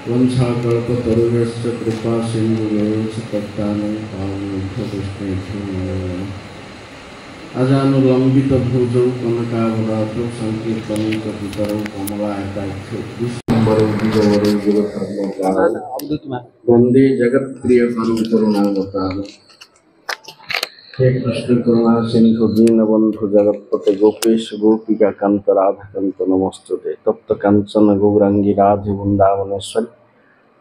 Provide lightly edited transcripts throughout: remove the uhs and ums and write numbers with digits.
वंशाकल्पतरुभ्यश्च कृपा सिन्धुभ्यश्च पतितानां पावनेभ्यो वैष्णवेभ्यो नमो नमः। अजानुलम्बित भुजौ कनकावदातौ संकीर्तनं च पितरौ कमलायताख्यौ विश्वम्भरौ दिगवरौ जुगधर्मपालौ वन्दे जगत्प्रियकरौ करुणावतारौ। हे कृष्ण करुणा सिंधु दीनबंधु जगत्पते गोपेश गोपिका कांत राधा कांत नमस्तुते तप्त कांचन गौरांगी राधे वृंदावनेश्वरी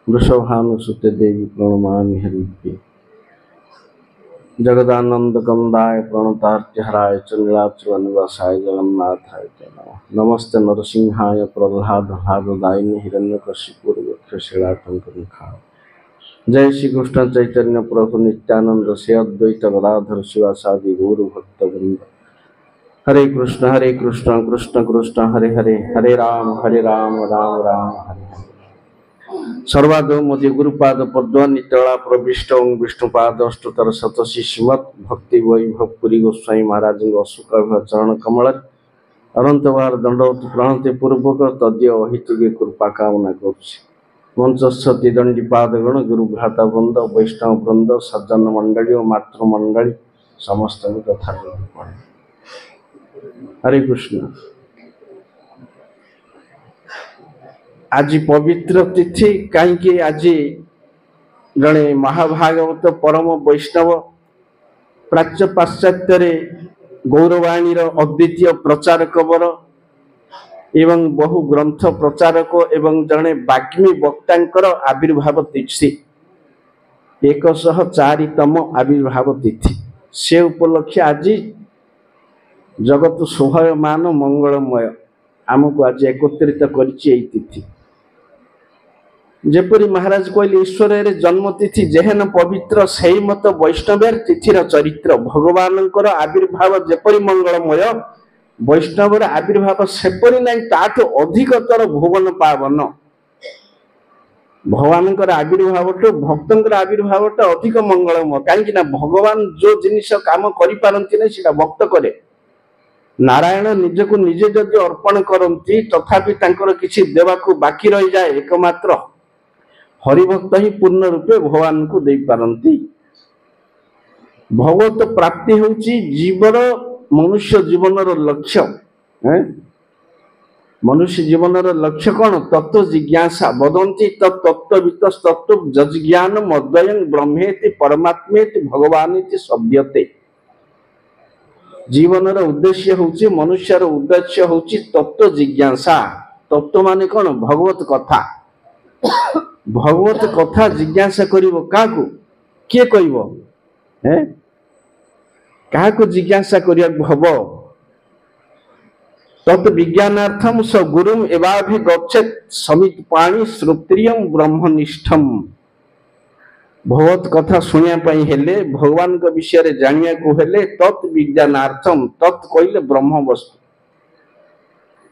वृषभानुसुते देवी प्रणमामि हरिप्रिये। जगदानंद कंदाय प्रणतार्तिहराय च नीलाचल निवासाय जगन्नाथाय च नमः। नमस्ते नरसिंहाय प्रह्लादाय हिरण्यकशिपुर्वक्षशिलाटंकमुखाय। जय श्री कृष्ण चैतन्य प्रभु नित्यानंद से अद्वैत गदाधर शिवासादि गौर भक्त वृंद। हरे कृष्ण कृष्ण कृष्ण हरे हरे, हरे राम राम राम हरे हरे। सर्वादो मध्य गुरुपाद पद्म नितला प्रविष्ट विष्णुपाद अष्टोत्तर शतशी श्रीमद भक्ति वैभव पुरी गोस्वामी महाराज अशोक चरण कमल अनंत बार दंडवत प्रणति पूर्वक तद्य अहित कृपा कामना करुछि। मंचस्थ दंडीपादगण गुरु भ्राता वृंद वैष्णव वृंद सज्जन मंडली और मातृमंडली समस्त तथा। हरे कृष्ण। आज पवित्र तिथि कहीं आज जड़े महाभागवत परम वैष्णव प्राच्य पाश्चात्य गौरवाणी अद्वितीय प्रचारक वर एवं बहु ग्रंथ प्रचारक एवं जड़े बाग्मी वक्ता आविर्भाव तिथि 104तम आविर्भाव तिथि से उपलक्षे आज जगत शोभमान मंगलमय आमको आज एकत्रित करिछि। जेपरी महाराज कहले ईश्वर जन्म तिथि जेहन पवित्र से मत वैष्णव तिथिर चरित्र भगवान आविर्भाव जेपरी मंगलमय वैष्णव आविर्भाव सेपरी नहीं ताठू अधिकतर भुवन पावन। भगवान आविर्भाव भक्त आविर्भाव अधिक मंगलमय कहीं भगवान जो जिनिस काम कर भक्त करे। नारायण निजको निजे जदि अर्पण करती तथापि किसी देवाकू बाकी रही जाए एकमात्र हरिभक्त ही पूर्ण रूपे भगवान को दे पारंती। भगवत प्राप्ति होची जीवन मनुष्य जीवन लक्ष्य। मनुष्य जीवन लक्ष्य कौन? तत्व जिज्ञासा वदंती तत्त्ववित तत्व जज्ञान मद्वयं ब्रह्मेति परमात्मेति भगवानेति शब्दते। जीवन उद्देश्य होची मनुष्यर उद्देश्य होची तत्व जिज्ञासा। तत्व माने कौन? भगवत कथा। भगवत कथा जिज्ञासा करिवो काकू किए कहिवो काकू जिज्ञासा करिया हबो। तत् विज्ञानार्थम स गुरुम एवाभि गच्छेत् समित पाणी श्रोत्रियम ब्रह्मनिष्ठम। भगवत कथा सुनिया पई हेले भगवान के विषय रे जानिया को हेले तत् विज्ञानार्थम तत् कइले ब्रह्म वस्तु।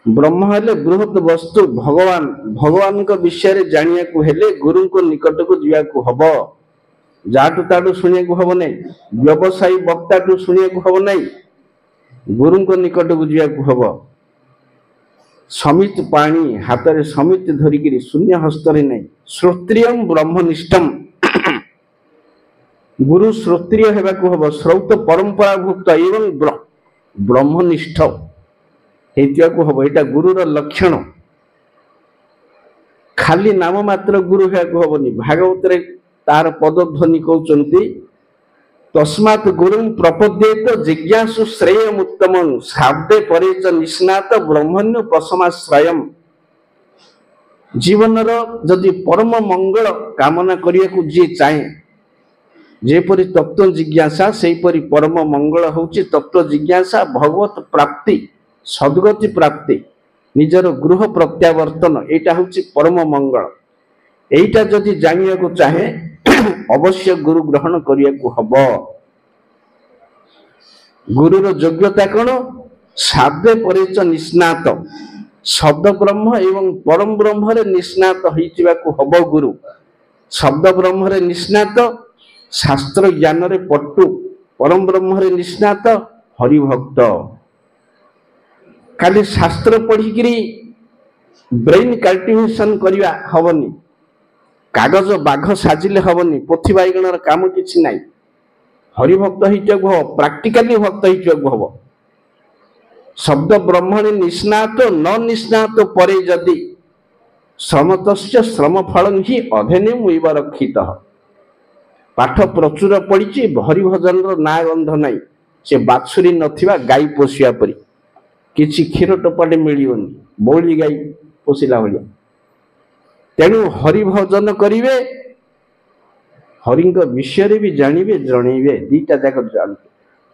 ब्रह्म हेले बृहत वस्तु भगवान। भगवान के विषय रे जानिया को हेले गुरु को निकट को जिया को हबो। जाटू ताटू सुनिया को हबो नहीं, व्यवसायी वक्ता टू सुनिया को हबो नहीं, गुरु को निकट को जिया को हबो। समित पाणी हाथ रे समित धरिकी शून्य हस्त रे नहीं। श्रोत्रियम ब्रह्मनिष्ठम गुरु श्रोत्रिय हेबा को हबो। श्रौत परंपरा भुक्त एवं ब्रह्मनिष्ठ हेतिया को हबो। एटा गुरुर लक्षण। खाली नाम मात्र गुरु है को हबोनी। भागवत रे तार पदध्वनि कहउचंती तस्मात् गुरुं प्रपद्येत जिज्ञासु श्रेयमुत्तमं शाब्दे परे च निष्णात ब्रह्मण्य पशमाश्रयम्। जीवन जदि परम मंगल कामना करिया को जी चाहे जेपरि तत्व जिज्ञासा सेपरि परम मंगल होची तत्व जिज्ञासा भगवत प्राप्ति सद्गति प्राप्ति निजर गृह प्रत्यावर्तन एटा होची परम मंगल। एटा जदि जानिया को चाहे अवश्य गुरु ग्रहण करिया को हबो। गुरुर योग्यता कौन? शाब्दे परे च निष्णात शब्द ब्रह्म एवं परम ब्रह्म रे निष्णात होइतिबा को हबो गुरु। शब्द ब्रह्म रे निष्णात शास्त्र ज्ञान रे पट्टु परम ब्रह्म रे निष्णात हरिभक्त। खाली शास्त्र पढ़ी ब्रेन कल्टिवेशन करवा हबनी कागज बाघ साजिले हबनी पोथी बैगणर काम किछि नाही हरिभक्त हिचक भव प्राक्टिकली भक्त हिचक भव शब्द ब्रह्मणे निष्णात न निष्णात परे जदि श्रमतस्य श्रम फल ही अधेनुम इव रक्षित पाठ प्रचुर पड़ी हरिभजन ना गंध नाई से बाछुरी नथिबा गाई पोषिया परी किछि क्षीर टोपाटे मिलियोनी बौली गाई पोषिला भलिया तेणु हरिभजन करिवे हरिंग विषय भी जानिबे जणैबे दीटा जाक जानते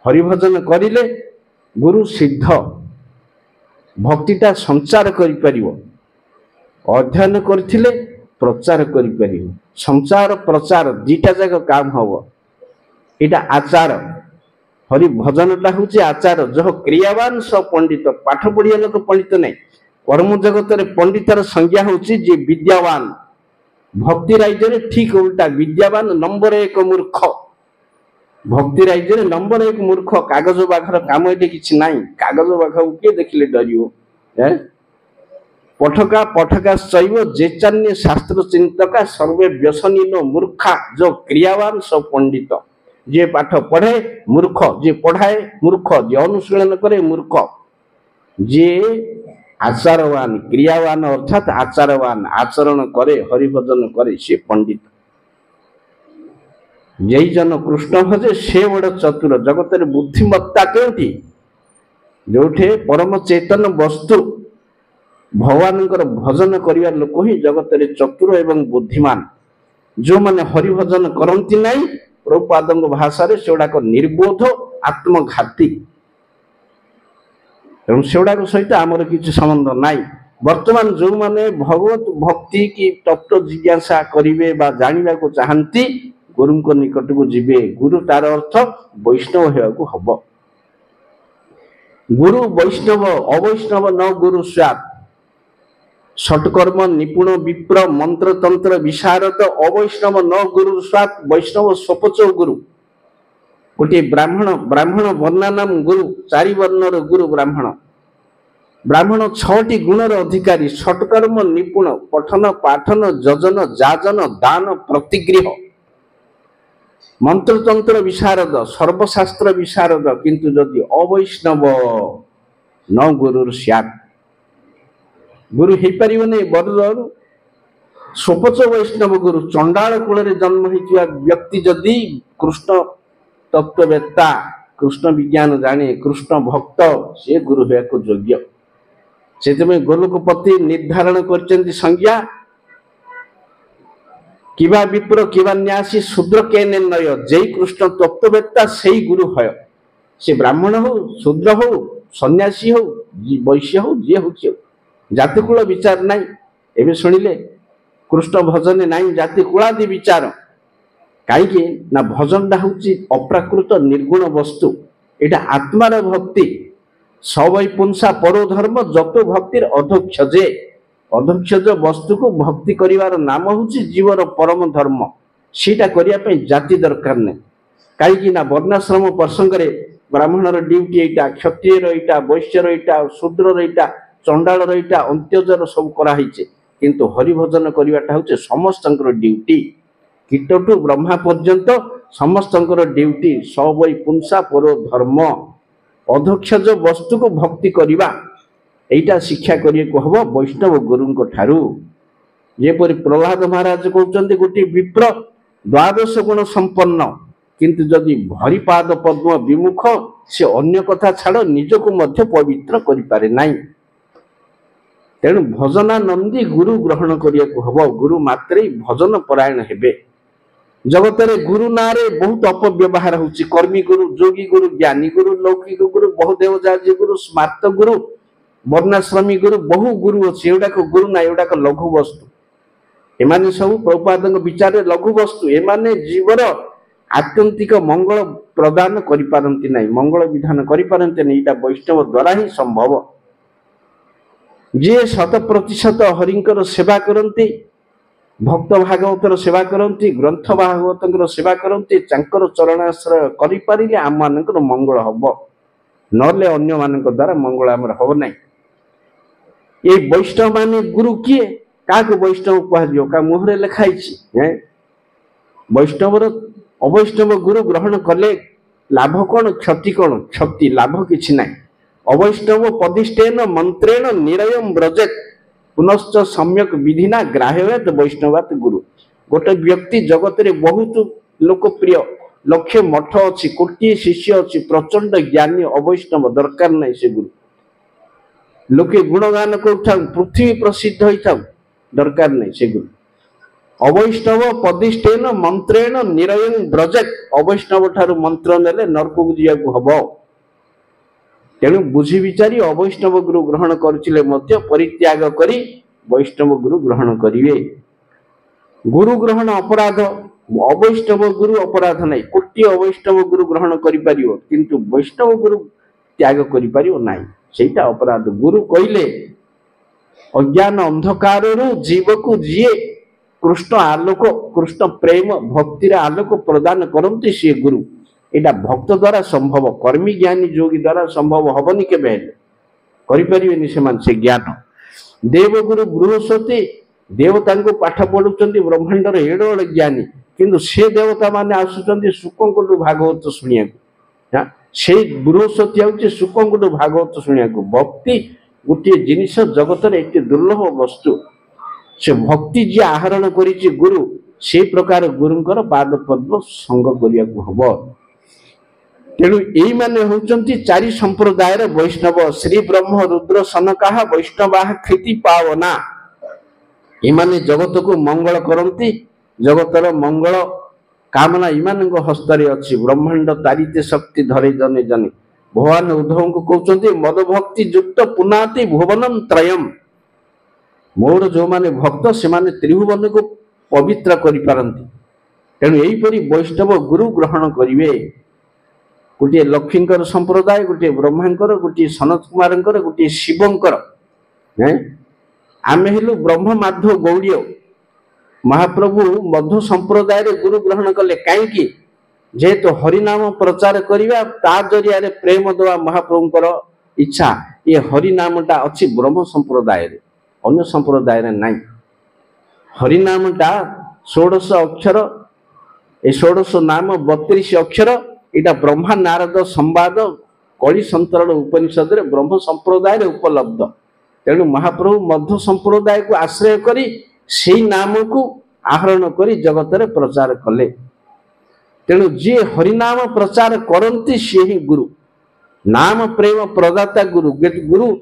हरिभजन करिले गुरु सिद्ध भक्तिटा संचार करि परिबो अध्ययन करथिले प्रचार करि परिबो संचार प्रचार दीटा जाक काम हबो एटा आचार हरि भजनटा होची आचार जो क्रियावान स पंडित पाठ पढ़िया लोक पंडित नहीं कर्म जगत रे पंडितर संज्ञा होची जे विद्यावान भक्ति राज्य ठीक उल्टा विद्यावान नंबर 1 मूर्ख भक्ति राज्य नंबर 1 मूर्ख कागज बाघर काम एटे किछि नाही कागज बाघ के देखिले डरियो पठका पठका शैव जेचान्य शास्त्र चिंतका सर्वे व्यसनीनो मूर्खा जो क्रियावान स पंडित जे पाठ पढ़े मूर्ख जे पढ़ाए मूर्ख जे अनुशीलन करे मूर्ख जे आचारवान क्रियावान अर्थात आचारवान आचरण करे हरिभजन करे से पंडित जय जन कृष्ण भजे से बड़ चतुर जगत रे बुद्धिमत्ता केउठी जोठे परम चेतन वस्तु भगवान भजन करिया लोक ही जगत रे चतुर एवं बुद्धिमान जो माने हरिभजन करंती नाही प्रभुपादंग भाषा रे सेउडाक निर्बोध आत्मघाती एवं सेउडाक सहित आमर किछि संबंध नाही वर्तमान जो माने भगवत भक्ति की तत्व जिज्ञासा करिवे बा जानिबा को चाहंती गुरु को निकट को जिबे गुरु तार अर्थ वैष्णव हेबाकू हबो गुरु वैष्णव अवैष्णव न गुरु स्वात षटकर्म निपुण विप्र मंत्र तंत्र विशारद अवैष्णव न गुरु स्वात वैष्णव स्वपच गुरु गोटे ब्राह्मण ब्राह्मण वर्णानाम गुरु चारि वर्णर गुरु ब्राह्मण ब्राह्मण 6टी गुणर अधिकारी षटकर्म निपुण पठन पाठन जजन जाजन दान प्रतिगृह मंत्र तंत्र विशारद सर्वशास्त्र विशारद किंतु जदि अवैष्णव न गुरु स्यात् गुरु हे परिवने बरदर स्वपच वैष्णव गुरु चंडाल कुल जन्म होइतिया व्यक्ति जदि कृष्ण तत्ववेत्ता कृष्ण विज्ञान जाने कृष्ण भक्त से गुरु हेको योग्य से गोलोकपति निर्धारण करचंती संज्ञा किबा विप्र किबा न्यासी शूद्र केने नय जय कृष्ण तत्ववेत्ता सेई गुरु है से ब्राह्मण हो शूद्र हो सन्यासी हो वैश्य हो जे हो जातिकुल विचार नाई एबे सुनिले कृष्ण भजन नाई जाति कुलादि विचार कहीं ना भजन टा हूँ अप्राकृत निर्गुण वस्तु एटा आत्मार भक्ति सवै पुंसा परो धर्म जत भक्तिर अध्यक्ष वस्तु को भक्ति करिवार नाम हूँ जीवर परम धर्म सीटा करिया पे जाति दरकार नहीं कहीं ना वर्णाश्रम प्रसंग रे ब्राह्मणर ड्यूटी एटा क्षत्रियर एटा वैश्यर एटा शूद्रर एटा चंडालर एटा अंत्यजर सब कराई किंतु हरिभजन करिवाटा हूँ समस्तंकर ड्यूटी कीटठू ब्रह्मा पर्यंत समस्तंकर ड्यूटी सवै पुंसा परो धर्म अध्यक्ष वस्तु को भक्ति करिवा एटा शिक्षा करिएको हबो वैष्णव गुरुंको ठारू जेपरि प्रहलाद महाराज कहउचंती गोटे विप्र द्वादश गुण संपन्न किंतु जदि हरिपाद पद्म विमुख से अन्य कथा छाड़ निजको मध्य पवित्र करि पारे नाही तेणु भजनानंदी गुरु ग्रहण करिएको हबो गुरु मात्रै भजन परायण हेबे जगत रे गुरु नारे बहुत अपव्यवहार होची कर्मी गुरु जोगी गुरु ज्ञानी गुरु लौकिक गुरु बहुदेवजाजी गुरु स्मार्त गुरु वर्णाश्रमी गुरु बहु गुरु अच्छे एटा गुरु ना एटा लघु वस्तु एमाने सब प्रभुपादक विचार लघु वस्तु एमाने जीवर आत्यंतिक मंगल प्रदान करि पारंती नाही मंगल विधान करि पारंती नाही एटा वैष्णव द्वारा ही संभव जे 100% हरिंकर सेवा करंती भक्त भागवतर सेवा करंती ग्रंथ भागवतर सेवा करंती चांकर चरणाश्रय करि पारिले आम मानकर मंगल हबो नले अन्य मानक द्वारा मंगल हमर हबो नाही ये वैष्णव माने गुरु किए क्या वैष्णव कह क्या मुहरे लिखाई वैष्णवर अवैष्णव गुरु ग्रहण कले लाभ कौन क्षति कौन क्षति लाभ किसी ना अवैष्णव पदिष्टेन मंत्रेण निरयम व्रजेत पुनश्च सम्यक विधिना ग्राह्यवेत वैष्णवात गुरु गोटे व्यक्ति जगत रे बहुत लोकप्रिय लक्ष्य मठ अच्छी कोटी शिष्य अच्छी प्रचंड ज्ञानी अवैष्णव दरकार नहीं से गुरु लोके गुणगान कर पृथ्वी प्रसिद्ध होता दरकार नहीं से गुरु अवैष्णव पदिष्टेन मंत्रेण निरयन व्रजेत अवैष्णव ठारू मंत्र नेले नरक को जाकू हम तेणु बुझी विचारी अवैष्णव गुरु ग्रहण करथिले मध्य परित्याग करी वैष्णव गुरु ग्रहण करिवे गुरु ग्रहण अपराध अवैष्णव गुरु अपराध नहीं कोटी अवैष्णव गुरु ग्रहण करि परियो किंतु वैष्णव गुरु त्याग करि परियो नाही सेटा अपराध गुरु कहिले अज्ञान अंधकार जीव को जीए कृष्ण आलोक कृष्ण प्रेम भक्तिर आलोक प्रदान करते सी गुरु एटा भक्त द्वारा संभव कर्मी ज्ञानी जोगी द्वारा संभव हबनी केबे से ज्ञान देवगुरु बृहस्पति देवता को पाठ पढ़ुंट ब्रह्मांडर एड़ एड़ ज्ञानी किंतु से देवता माने आसुचंती शुकंकटु भागवत शुणिया से बृहस्पति आउचे शुकंकटु भागवत शुणिया भक्ति गोटे जिनिस जगत रे एते दुर्लभ वस्तु से भक्ति जी आहरण करिछि गुरु से प्रकार गुरुंकर पाद पद्म संग करिया हबो तेणु यही माने होचंती चारि संप्रदायर वैष्णव श्री ब्रह्म रुद्र सनका वैष्णवा कृति पावना इमाने जगत को मंगल करंती जगतर मंगल कामना इमान हस्तरे अच्छी ब्रह्मांड तारिते शक्ति धरे जने जने भगवान उद्धव को कहते मद भक्ति युक्त पुनाति भुवनम त्रयम मोर जो माने भक्त से माने त्रिभुवन को पवित्र करि पारंती तेणु यहीपरि वैष्णव गुरु ग्रहण करिवे गोटे लक्ष्मीकर संप्रदाय गोटे ब्रह्मांकर गोटे सनत कुमार गोटे शिवंकर आमे हेलु ब्रह्म माधव गौड़ीय महाप्रभु मध्य संप्रदाय गुरु ग्रहण कले कहीं जेहेतु हरिनाम प्रचार करवा ता जरिया प्रेम देवा महाप्रभुंकर इच्छा ये हरिनामटा अच्छी ब्रह्म संप्रदाय अन्य संप्रदाय नाई हरिनामटा 16 अक्षर ए 16 नाम 32 अक्षर इटा ब्रह्मा नारद संवाद कली संतरण उपनिषद रे ब्रह्म संप्रदाय उपलब्ध तेणु महाप्रभु मध्य संप्रदाय को आश्रय करी से नाम को आहरण करी जगत रे प्रचार कले तेणु जी हरिनाम प्रचार करती सी ही गुरु नाम प्रेम प्रदाता गुरु गुरु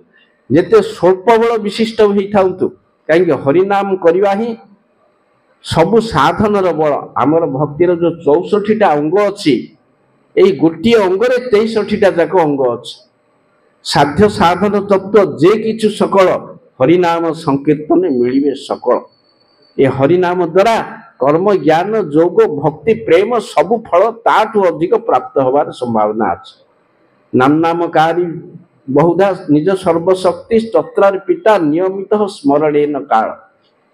जेते स्वल्प बल विशिष्ट होता कहीं हरिनाम करवा ही सबु साधन बल आमर भक्तिर जो 64टा अंग अच्छी यही गोटे अंगरे 63टा जाक अंग अच्छी साध्य साधन तत्व जे किछु सकल हरिनाम संकीर्तन मिलिबे सकल ये हरिनाम द्वारा कर्म ज्ञान जोग भक्ति प्रेम सबु फल ताठू अधिक प्राप्त होवार संभावना अच्छी नामकारी बहुधा निज सर्वशक्ति तत्रार पिता नियमित स्मरणेन काल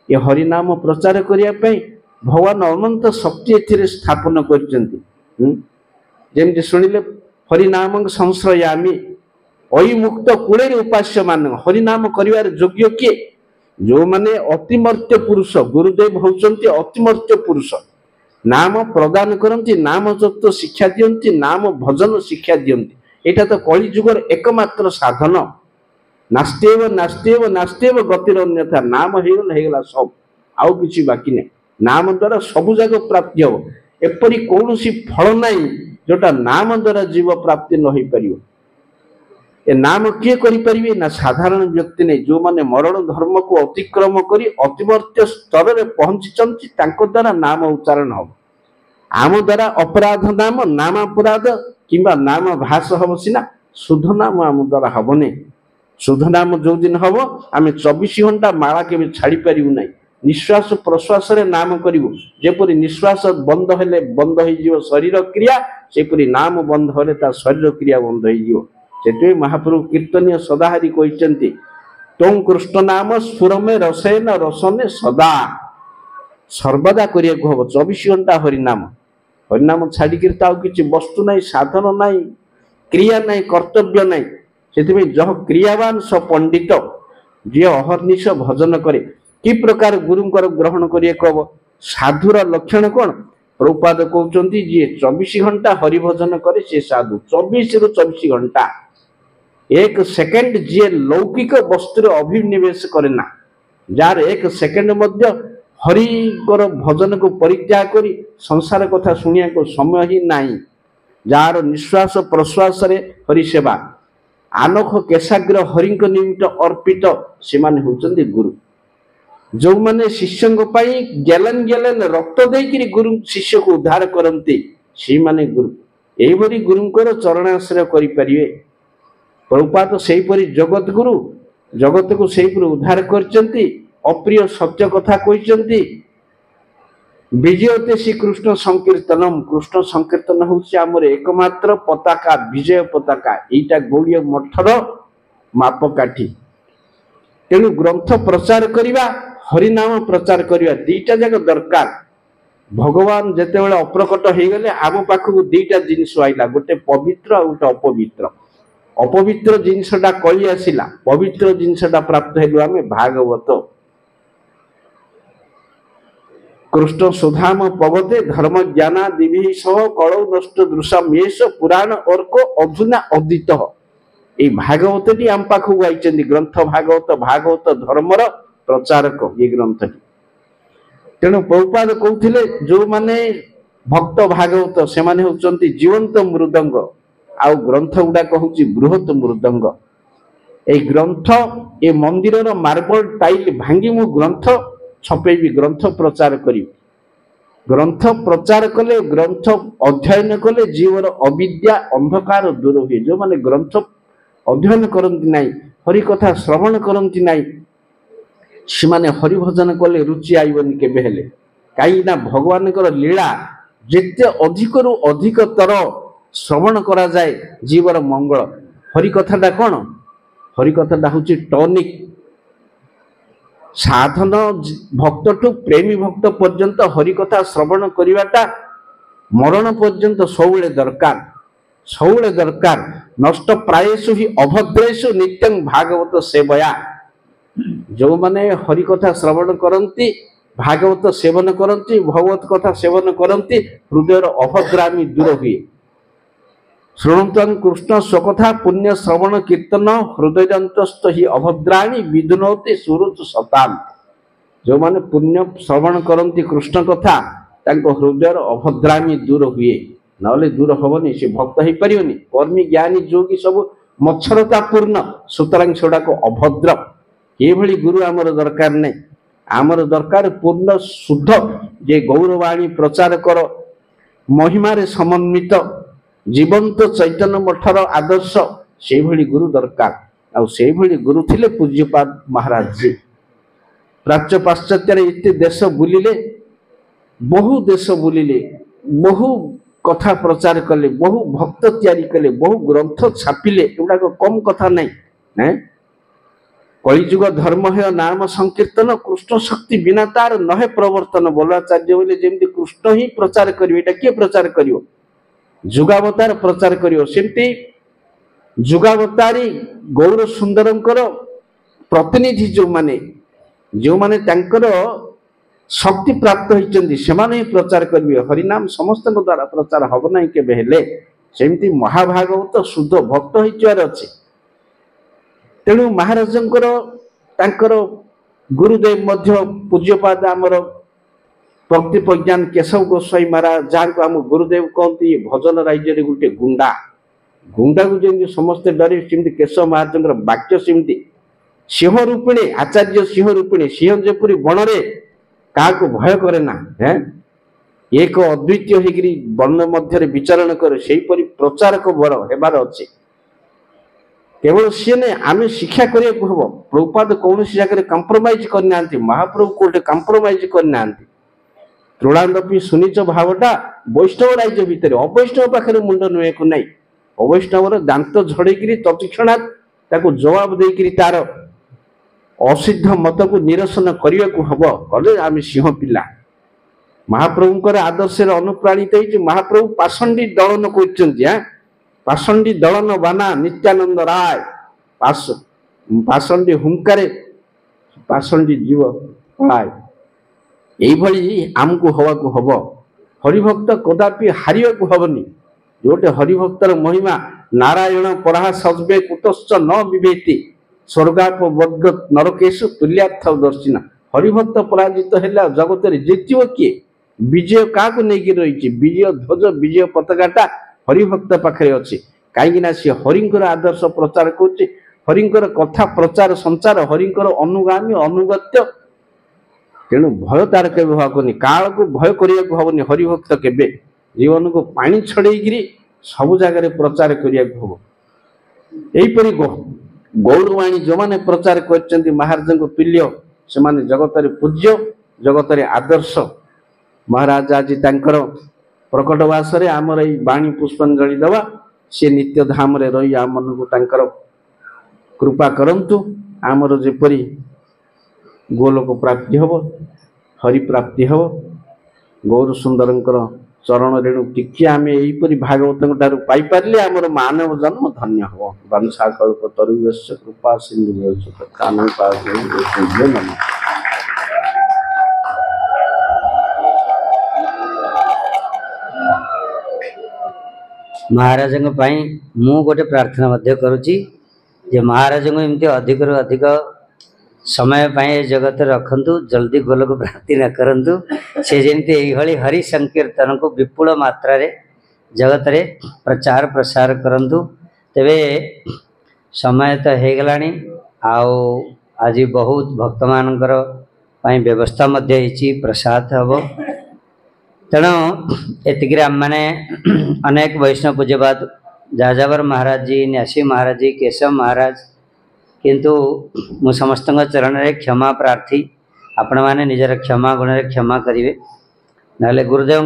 ये हरिनाम प्रचार करिया पई भगवान अनंत शक्ति एथिरे स्थापन करचंती जेमति सुनिले हरिनाम संश्रयामी अयुमुक्त कूले उपास्य मान हरिनाम करिवार योग्य किए जो माने अतिमर्त्य पुरुष गुरुदेव होचंती अतिमर्त्य पुरुष नाम प्रदान करंती नाम तत्व शिक्षा दियंती नाम भजन शिक्षा दियंती एटा तो कली जुगर एकमात्र साधन नास्तेव नास्तेव नास्तेव गतिर अन्यथा नाम हेगला सब आउ किछि बाकी नहीं नाम द्वारा सबु जाग प्राप्ति हो एपरि कौनसी फल नहीं जोटा नाम द्वारा जीव प्राप्ति न हो पारियो ए नाम किए करि परिबे ना साधारण व्यक्ति नहीं जो माने मरण धर्म को अतिक्रम करी अतिमर्त्य स्तर रे पहुंचीचंती तांको द्वारा नाम उच्चारण हो आम द्वारा अपराध नाम नाम अपराध किंबा नाम भाष हम सीना शुद्ध नाम आम द्वारा हेनी शुद्ध नाम जो दिन हम आम 24 घंटा माला के छाड़ी पारू ना निश्वास प्रश्वास रे नाम करूँ जेपरी निश्वास बंद हेले बंद हो शरीर क्रिया सेपरी नाम बंद हेले ता शरीर क्रिया बंद हो से महाप्रभु कीर्तनीय सदाहरि कहते तुम कृष्ण नाम स्फुरमे रसेन रसने सदा सर्वदा करिया हम 24 घंटा हरिनाम हरिनाम छाड़ी कि वस्तु नहीं साधन नहीं क्रिया नहीं कर्तव्य नहीं से जह क्रियावान स पंडित जी अहर्निश भजन करे कि प्रकार गुरुंकर ग्रहण करिए कब साधुर लक्षण कौन प्रभुपाद कहते जी 24 घंटा हरिभजन करे से साधु 24 रु 24 घंटा एक सेकेंड जी लौकिक वस्तु अभिनिवेश करे ना जार एक सेकेंड मध्य हरिकर भजन को परित्याग करी संसार कथा शुणिया को समय ही नहीं जार निश्वास प्रश्वास रे हरि सेवा आनख केशाग्र हरि निमित्त अर्पित से माने होचंदी गुरु जो माने शिष्यों पाई गैलन गैलन रक्त देकरी गुरु शिष्य को उद्धार करते से माने गुरु एभली गुरुंकर चरणाश्रय करि परिवे प्रभुपाद सेही परि जगत गुरु जगत को सेही परि उद्धार करचंती अप्रिय सत्य कथा कहचंती विजयते श्री कृष्ण संकीर्तनम कृष्ण संकीर्तन होउछि हमर एकमात्र पताका विजय पताका एटा गौड़ीय मठर मापकाठी तेणु ग्रंथ प्रचार करिवा हरिनाम प्रचार करिवा दीटा जाक दरकार भगवान जेते बेले अप्रकट हो गले आम पाखक दीटा जिनिस आइला गोटे पवित्र और गोटे अपवित्र अपवित्र जिनसटा कली आसिला पवित्र जिनसटा प्राप्त हेलु आमे भागवत कृष्ण सुधाम पवते धर्म ज्ञाना दिवि सह कलौ नष्ट दृश्यमेश पुराण अर्क अधुना अदित ये भागवत आम पाखक आई ग्रंथ भागवत भागवत धर्मर प्रचारक ये ग्रंथ तेणु प्रभुपाद कहते जो माने भक्त भागवत से माने होचंती जीवंत मृदंग आउ ग्रंथ गुड़ाक हूँ बृहत मृदंग ए ग्रंथ ए मंदिर मार्बल टाइल भांगी मु ग्रंथ छपेबी ग्रंथ प्रचार करी ग्रंथ प्रचार कले ग्रंथ अध्ययन कले जीवर अविद्या अंधकार दूर हुए जो माने ग्रंथ अध्ययन करती नाई हरि कथा श्रवण करती नाई से माने हरि भजन कले रुचि आईबनी केबे हेले कहीं ना भगवान लीला जिते अधिक रु अधिकतर श्रवण करा जाए जीवर मंगल हरि कथाटा कौन हरि कथाटा हूँ टॉनिक साधन भक्त ठू प्रेमी भक्त पर्यंत हरि कथा श्रवण करवाटा मरण पर्यंत सबुले दरकार नष्ट प्रायेषु ही अभद्रेषु नित्यं भागवत सेवया जो माने हरि कथा श्रवण करती भागवत सेवन करती भगवत कथा सेवन करती हृदय अभद्रामी दूर हुए शुणुतन कृष्ण स्वकथा पुण्य श्रवण कीर्तन हृदयंतस्थ ही अभद्राणी विदुनोति सुरुच सताम जो माने पुण्य श्रवण करती कृष्ण कथा तांको हृदय अभद्रामी दूर हुए नले दूर हबनी से भक्त हो पारिबनी कर्मी ज्ञानी जोगी सब मच्छरता पूर्ण सुतरां सेडा को अभद्र ये भली गुरु आमर दरकार नहीं आमर दरकार पूर्ण शुद्ध जे गौरवाणी प्रचार कर महिमारे समन्वित जीवंत चैतन्य मठर आदर्श से भली गुरु दरकार आ से भली गुरु थिले पूज्यपाद महाराज जी प्राच्य पाश्चात्य इतने देश बुलिले बहु देश बुलिले बहु कथा प्रचार कले बहु भक्त तैयारी कले बहु ग्रंथ छापिले एगुड़ा कम कथा नहीं कलिजुग धर्म है नाम संकीर्तन कृष्ण शक्ति बिना तार नहे प्रवर्तन बोलाचार्य बोले जमी कृष्ण ही प्रचार करें किए प्रचार कर जुगावतार प्रचार करियो सेमती जुगावतारी गौर सुंदरंकर प्रतिनिधि जो माने तांकर शक्ति प्राप्त होइचंदी सेमाने ही प्रचार करिवे हरिनाम समस्त द्वारा प्रचार हब नहीं केबे हेले सेमती महाभागवत शुद्ध भक्त होइचार अछि तेणु महाराजंकर तांकर गुरुदेव मध्य पूज्यपाद आमर भक्ति प्रज्ञान केशव गोस्वाई महाराज जहाँ को आम गुरुदेव कहते भजन राज्य गोटे गुंडा गुंडा को जमी समस्ते डरे सेमती केशव महाराज वाक्य सेमती सिंह रूपिणी आचार्य सिंह रूपिणी सिंह जेपरी बणरे क्या भय करे ना है एक अद्वितीय होगी वन मध्य विचरण करे सेहीपरि प्रचारक बर हेबार अच्छे केवल सी ने आम शिक्षा करिया हम प्रभुपाद कौन जगह कंप्रोमाइज करना महाप्रभु कोटे कंप्रोमाइज करना तृणादपि सुनिच भावटा वैष्णव राज्य भितर अवैष्णव पाखे मुंड नुए को नहीं अवैष्णवर दांत झड़ेकरी तत्क्षणात ताको जवाब देकरी तार असिद्ध मत को निरसन करने को हम कले आम सिंह पिला महाप्रभुंकर आदर्श अनुप्राणित महाप्रभु पाषंडी दलन कर पाषंडी दलन बाना नित्यानंद राय पाषंडी हुंकारे पाषंडी जीव पलाए यही आमको हवा को हम हरिभक्त कदापि हारिया को हबनी जोटे हरिभक्तर महिमा नारायण पढ़ा सज्वे कुतश्च न विभेति स्वर्गाप वर्ग नरकेशु तुल्यार्थ दर्शिना हरिभक्त पराजित है जगत जितव किए विजय क्या नहीं रही विजय ध्वज विजय पताकाटा हरिभक्त पाखे अच्छे कहीं सी हरिंकर आदर्श प्रचार कर हरिंकर कथा प्रचार संचार हरिंकर अनुगामी अनुगत्य तेणु भय तार के हबनी काल को भय करने को हबनी हरिभक्त केबे जीवन को पानी छड़ेकरी सब जगह प्रचार करने को हम यहीपरि गौरवाणी जो मैंने प्रचार कर महाराज को तुल्य से माने जगत पूज्य जगत आदर्श महाराज आज तांकर प्रकटवास आमर ये बाणी पुष्पांजलि दवा सी नित्य धाम रे रही आम मन को तांकर कृपा करंतु आमर जेपरी गोलोक प्राप्ति हम हरि प्राप्ति हम गौर सुंदरंकर चरण रेणु टिके आम यहीपरि भागवत पाई पारे आमर मानव जन्म धन्य हम वंशा कल्प तरुवश्य कृपा सिंधु नमः। महाराज मु गोटे प्रार्थना करुच्ची महाराज को एमती अधिक अधिक समय जगत रखु जल्दी गोलोक प्राप्ति न करूँ से जमी यही हरि संकीर्तन को विपुल मात्रा रे जगत रे प्रचार प्रसार करूँ तेरे समय तो हो गला आज बहुत भक्त मानकर व्यवस्था प्रसाद हम तेणु एतिक आम मैंने अनेक वैष्णव पूज्यपाद जाजावर महाराज जी न्यासी महाराज जी केशव महाराज किंतु मु समस्त चरण रे क्षमा प्रार्थी आपण मैंने निजर क्षमा गुण रे क्षमा करेंगे ना गुरुदेव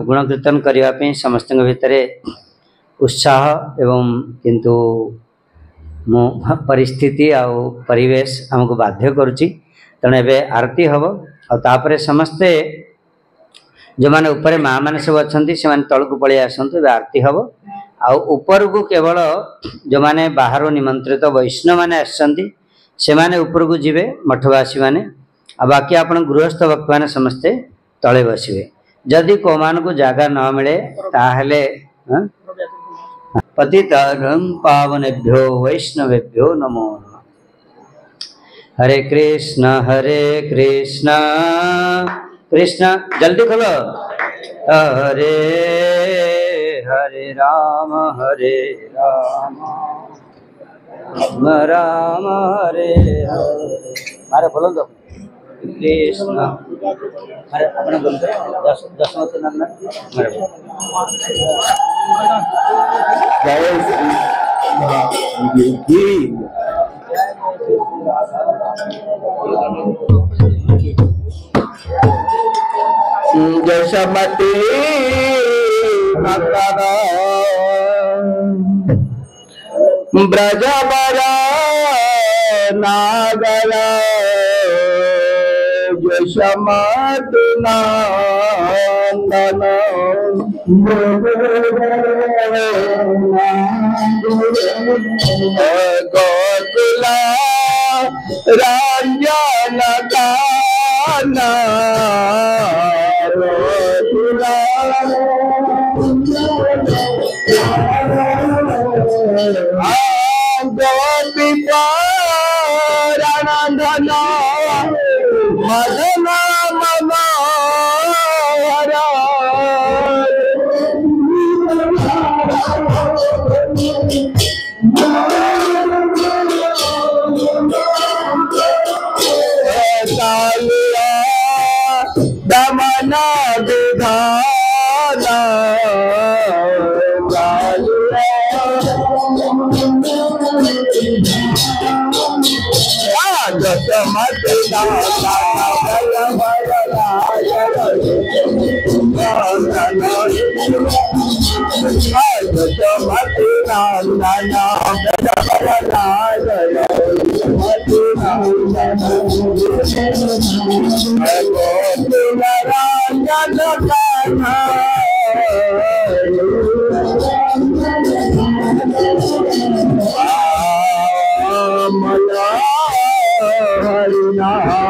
गुण कीर्तन करने समस्त भितर उत्साह एवं किंतु मो परिस्थिति आ परिवेश आमको बाध्य करुच्ची तेणु एवं आरती हम आपर समस्ते जो मैंने ऊपर माँ मैंने सब अच्छा से तौक पलि आसतु आरती हम आपर को केवल जो मैंने बाहर निमंत्रित वैष्णव मैंने आसने ऊपर को जीवे मठवासी मैंने बाकी आप गृहस्थ भक्त मैंने समस्ते तले बसवे जदि को मान को जगह न मिले ताहले पतितानां पावनेभ्यो वैष्णवेभ्यो नमो नमः। हरे कृष्ण कृष्ण जल्दी खोलो हरे हरे राम राम राम हरे हरे मारे बोलो तो कृष्ण अरे अपना बोलते दशमती नाम मारे जय श्री जशमती ब्रजबरा नागरा जशमती नंदन गोकुला रंजन काना गोपी पारणधन मदन मनोहर दमन विधान हरिना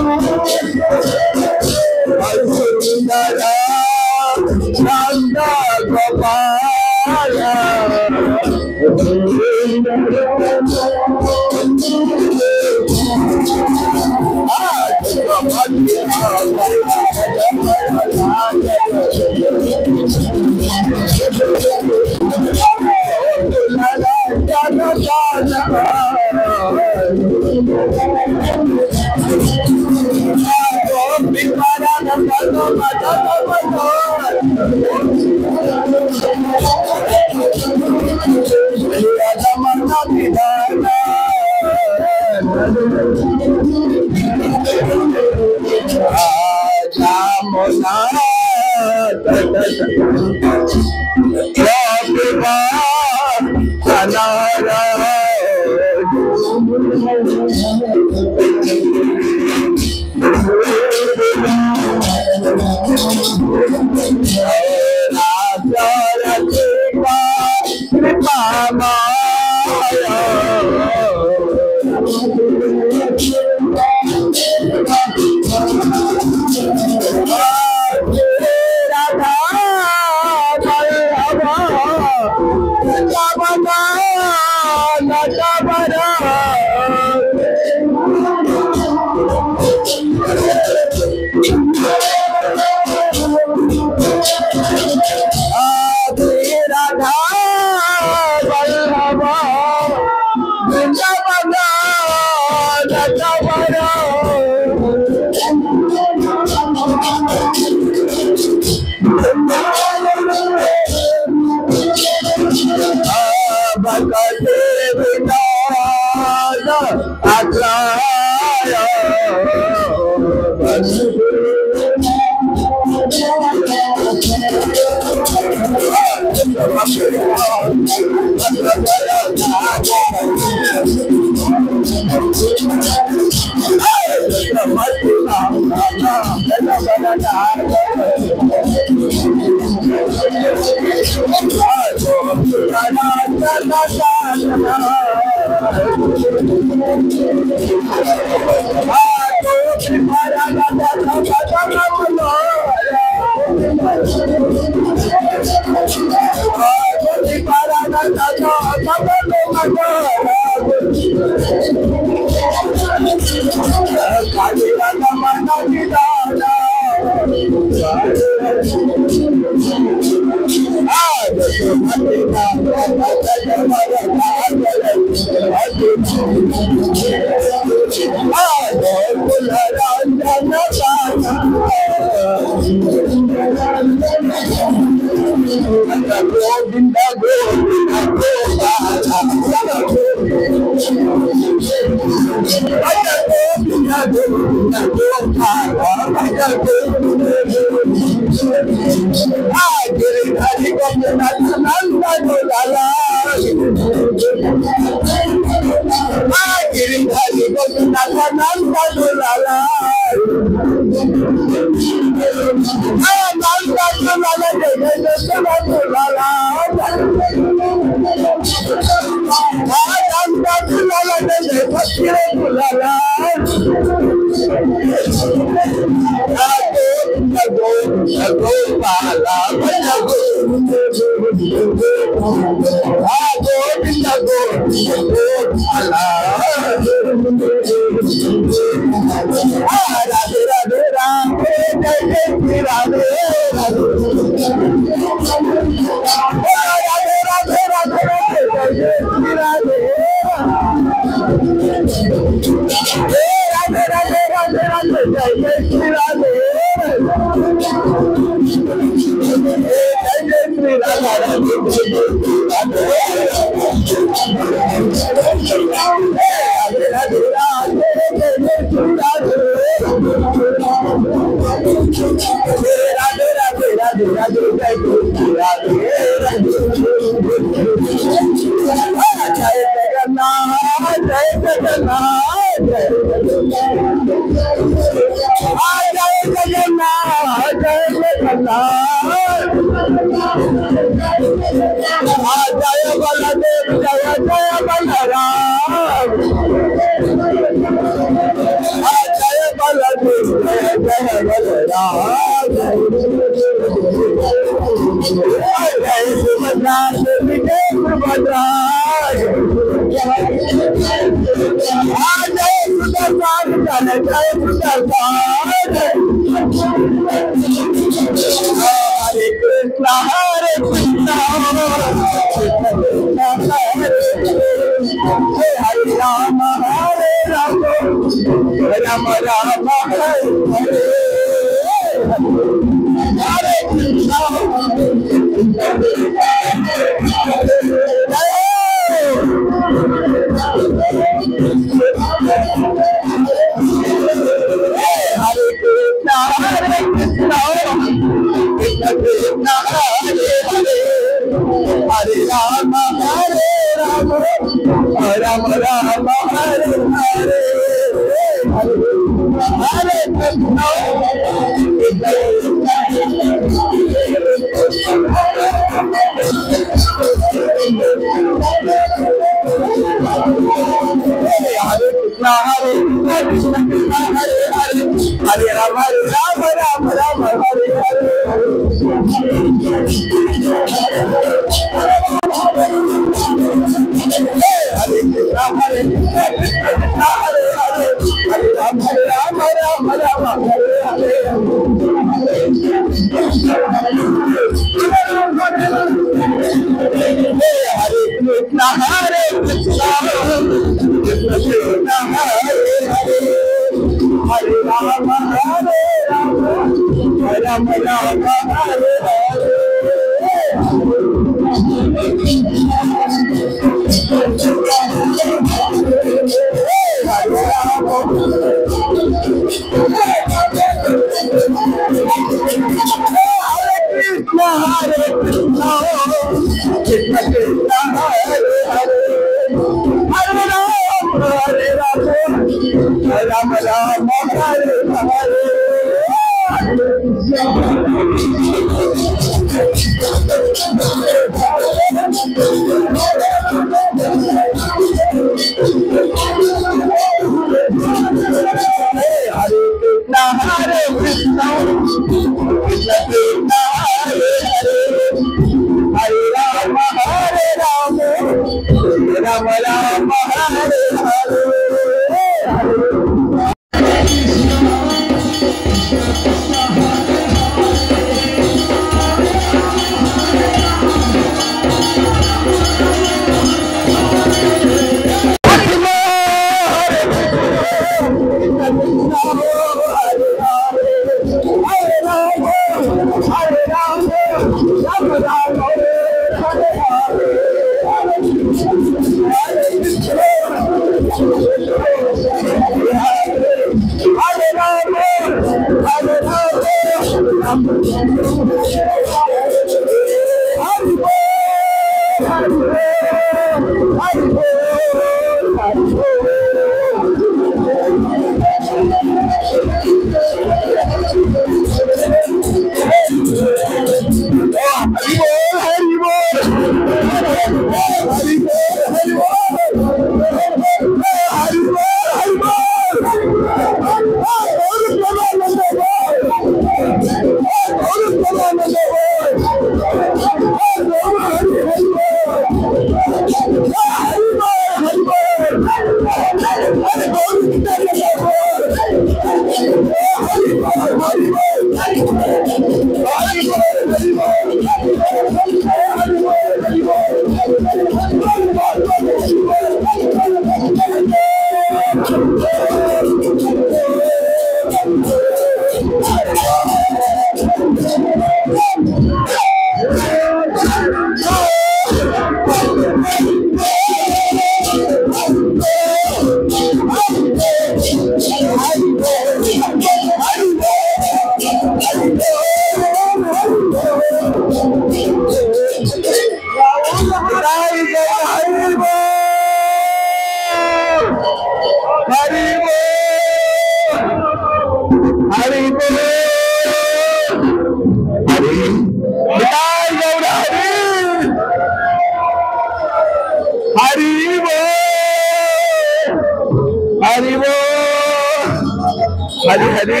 हरि हरि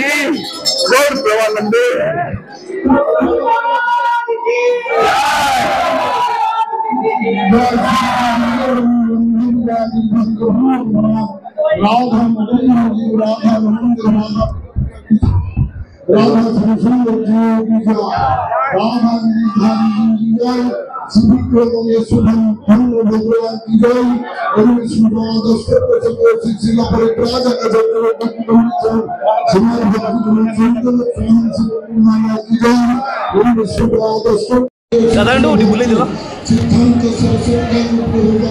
गौर प्रेमानंदे राधा सरस्वती की जय, राधा शुभम धन्य भगवान की जय। शिला परित्राज साधारण बोले दिला सिद्धांत सरस्वती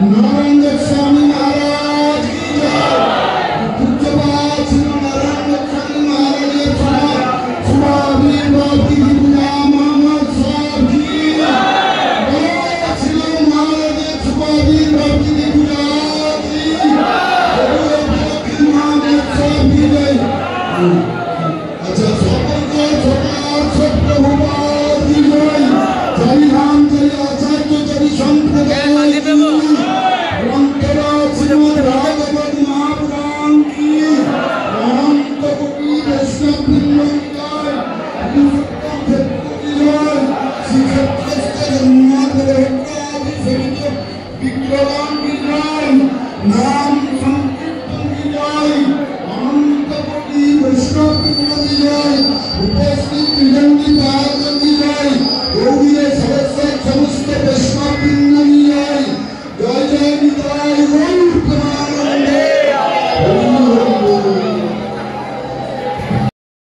नारायण स्वामी महाराज की जय। पूज्यपाद श्री नारायण स्वामी महाराज सुभावीर बाबी गुलाम मोहम्मद साहब की श्री महाराज सुभावीर बाबी गुलाम की महाराज साहब की जय। अच्छा स्वागत सब प्रभुपाद की जय। जय राम जय आचार्य जय संप्रदाय नाम संकीर्तन की जय। अनंत कोटि वैष्णव की जय। उपस्थित निरंजन भागवत की जय। गौरी सदस्य समस्त वैष्णव की जय। जय जय